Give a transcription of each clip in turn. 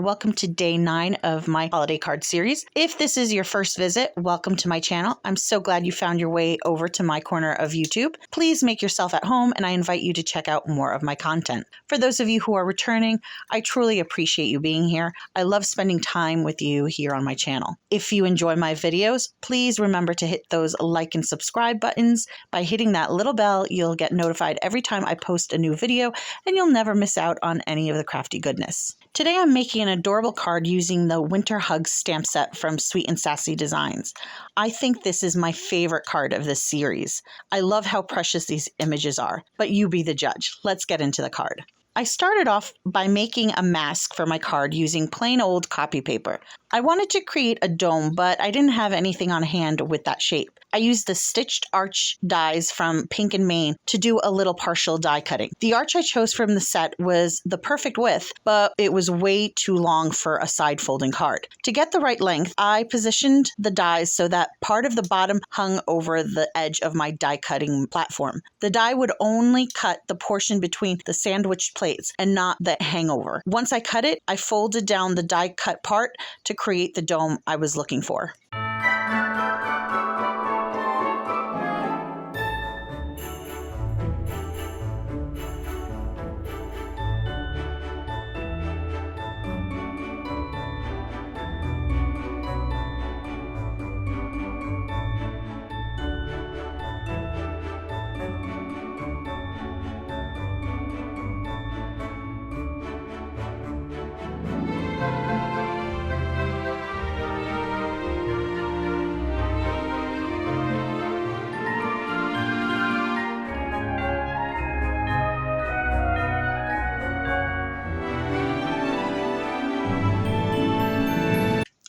Welcome to day 9 of my holiday card series. If this is your first visit, welcome to my channel. I'm so glad you found your way over to my corner of YouTube. Please make yourself at home, and I invite you to check out more of my content. For those of you who are returning, I truly appreciate you being here. I love spending time with you here on my channel. If you enjoy my videos, please remember to hit those like and subscribe buttons. By hitting that little bell, you'll get notified every time I post a new video, and you'll never miss out on any of the crafty goodness. Today I'm making an adorable card using the Winter Hugs stamp set from Sweet and Sassy Designs. I think this is my favorite card of this series. I love how precious these images are, but you be the judge. Let's get into the card. I started off by making a mask for my card using plain old copy paper. I wanted to create a dome, but I didn't have anything on hand with that shape. I used the stitched arch dies from Pink and Maine to do a little partial die cutting. The arch I chose from the set was the perfect width, but it was way too long for a side folding card. To get the right length, I positioned the dies so that part of the bottom hung over the edge of my die cutting platform. The die would only cut the portion between the sandwiched plates and not the hangover. Once I cut it, I folded down the die cut part to create the dome I was looking for.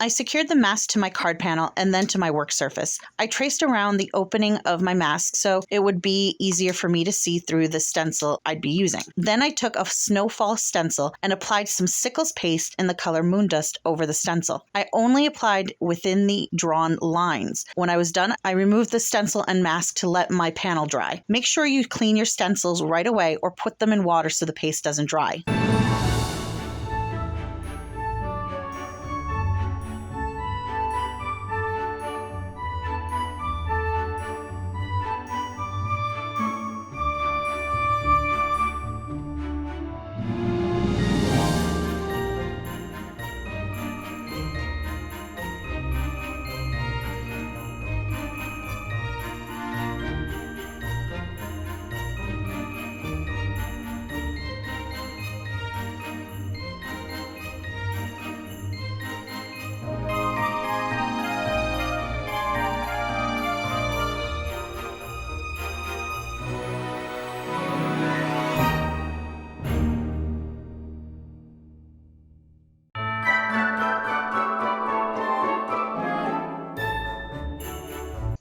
I secured the mask to my card panel and then to my work surface. I traced around the opening of my mask so it would be easier for me to see through the stencil I'd be using. Then I took a Snowfall Stencil and applied some Sizzix paste in the color Moondust over the stencil. I only applied within the drawn lines. When I was done, I removed the stencil and mask to let my panel dry. Make sure you clean your stencils right away or put them in water so the paste doesn't dry.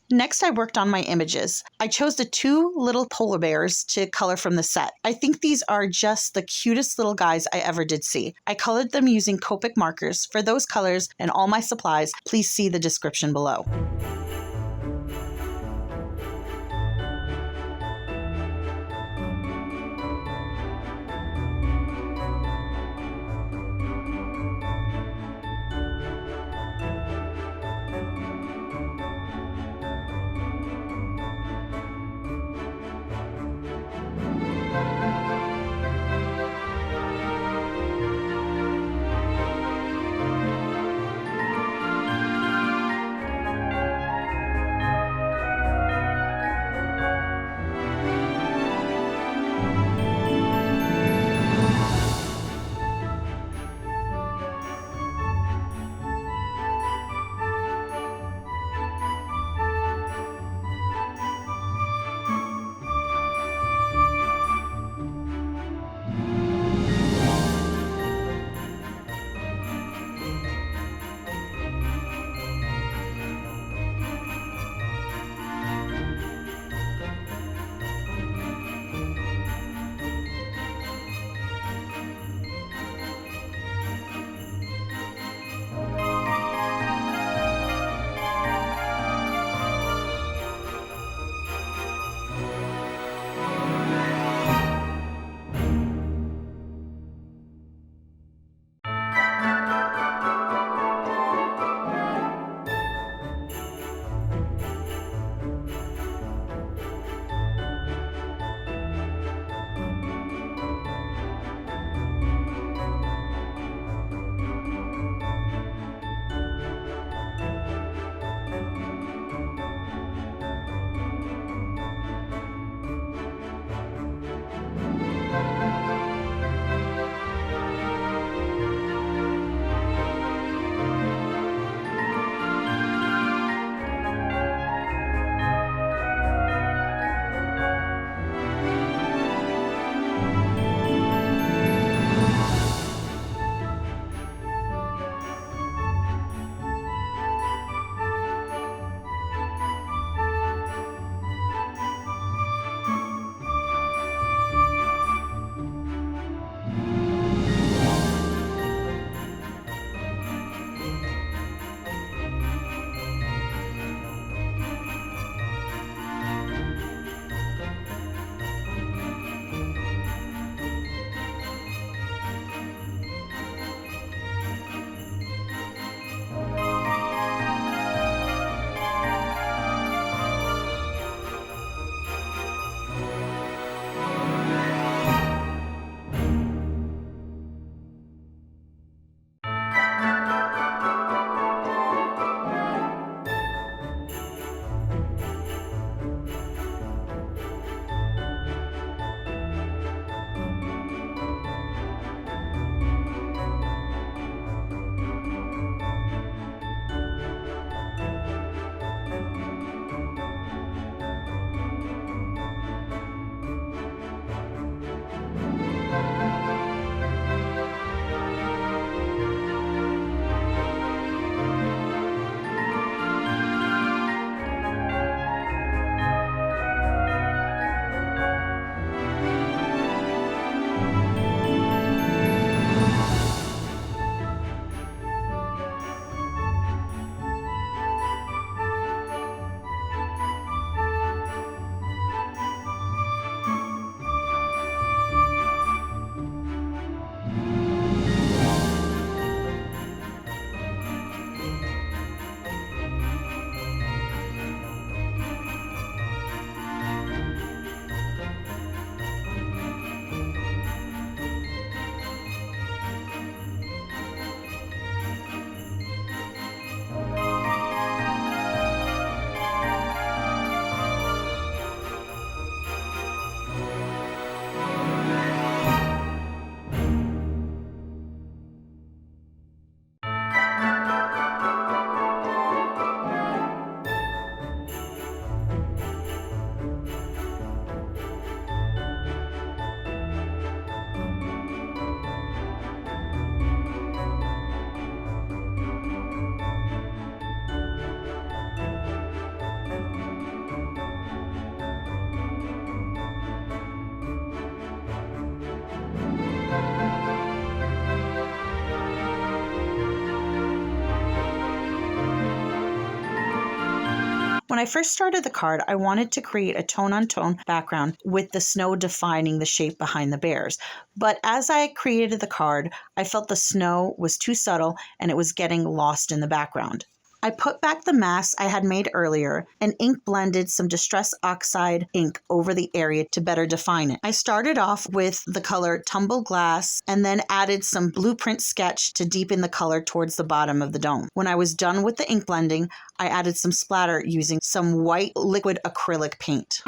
Next, I worked on my images. I chose the 2 little polar bears to color from the set. I think these are just the cutest little guys I ever did see. I colored them using Copic markers. For those colors and all my supplies, please see the description below. When I first started the card, I wanted to create a tone-on-tone background with the snow defining the shape behind the bears. But as I created the card, I felt the snow was too subtle and it was getting lost in the background. I put back the mask I had made earlier and ink blended some Distress Oxide ink over the area to better define it. I started off with the color Tumble Glass and then added some Blueprint Sketch to deepen the color towards the bottom of the dome. When I was done with the ink blending, I added some splatter using some white liquid acrylic paint.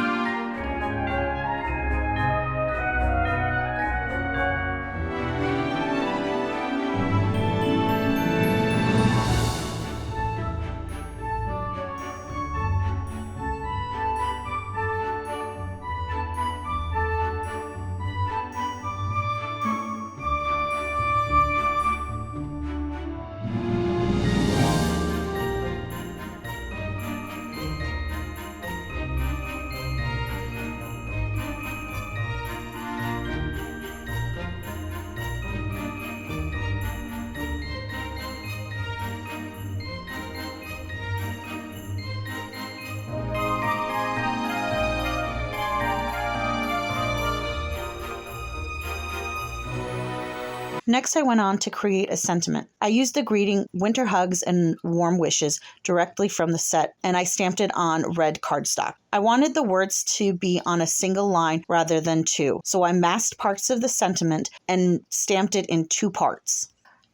Next, I went on to create a sentiment. I used the greeting Winter Hugs and Warm Wishes directly from the set, and I stamped it on red cardstock. I wanted the words to be on a single line rather than two, so I masked parts of the sentiment and stamped it in two parts.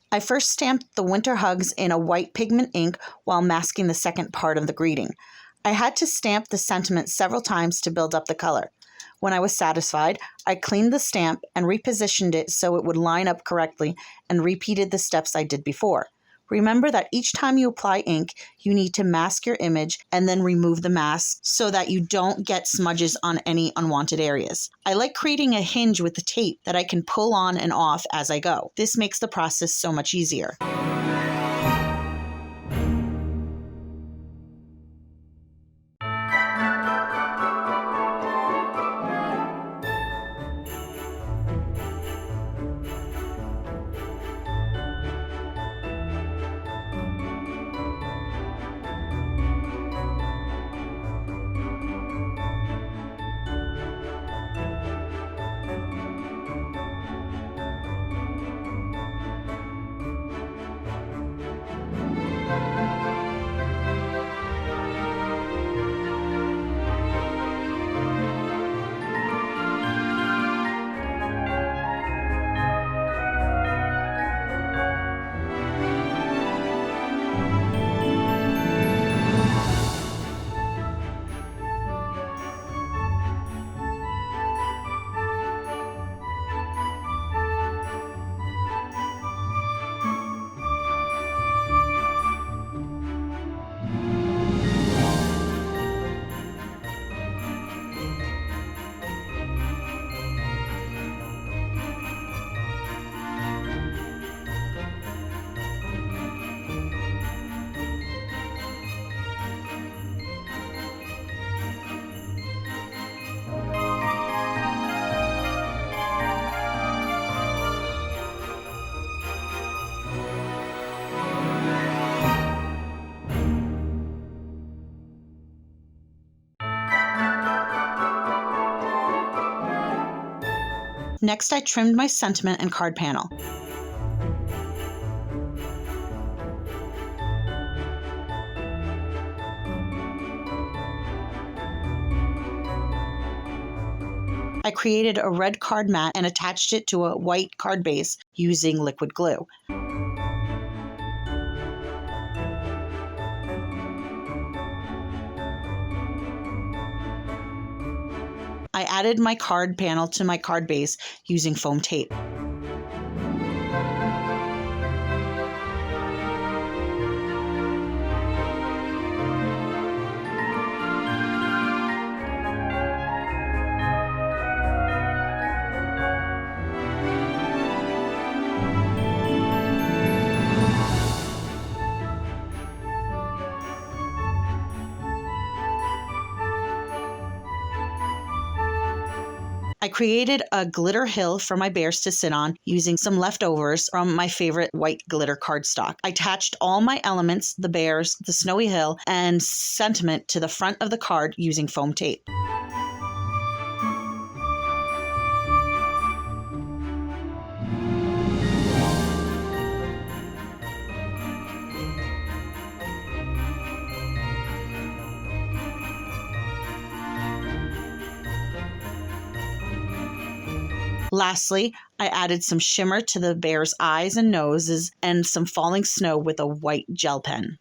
I first stamped the Winter Hugs in a white pigment ink while masking the second part of the greeting. I had to stamp the sentiment several times to build up the color. When I was satisfied, I cleaned the stamp and repositioned it so it would line up correctly and repeated the steps I did before. Remember that each time you apply ink, you need to mask your image and then remove the mask so that you don't get smudges on any unwanted areas. I like creating a hinge with the tape that I can pull on and off as I go. This makes the process so much easier. Next, I trimmed my sentiment and card panel. I created a red card mat and attached it to a white card base using liquid glue. I added my card panel to my card base using foam tape. I created a glitter hill for my bears to sit on using some leftovers from my favorite white glitter cardstock. I attached all my elements, the bears, the snowy hill, and sentiment to the front of the card using foam tape. Lastly, I added some shimmer to the bear's eyes and noses and some falling snow with a white gel pen.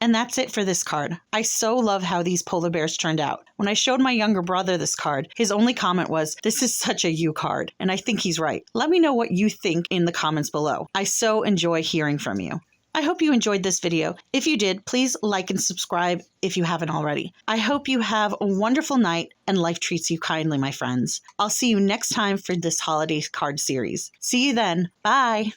And that's it for this card. I so love how these polar bears turned out. When I showed my younger brother this card, his only comment was, "This is such a you card." And I think he's right. Let me know what you think in the comments below. I so enjoy hearing from you. I hope you enjoyed this video. If you did, please like and subscribe if you haven't already. I hope you have a wonderful night and life treats you kindly, my friends. I'll see you next time for this holiday card series. See you then. Bye.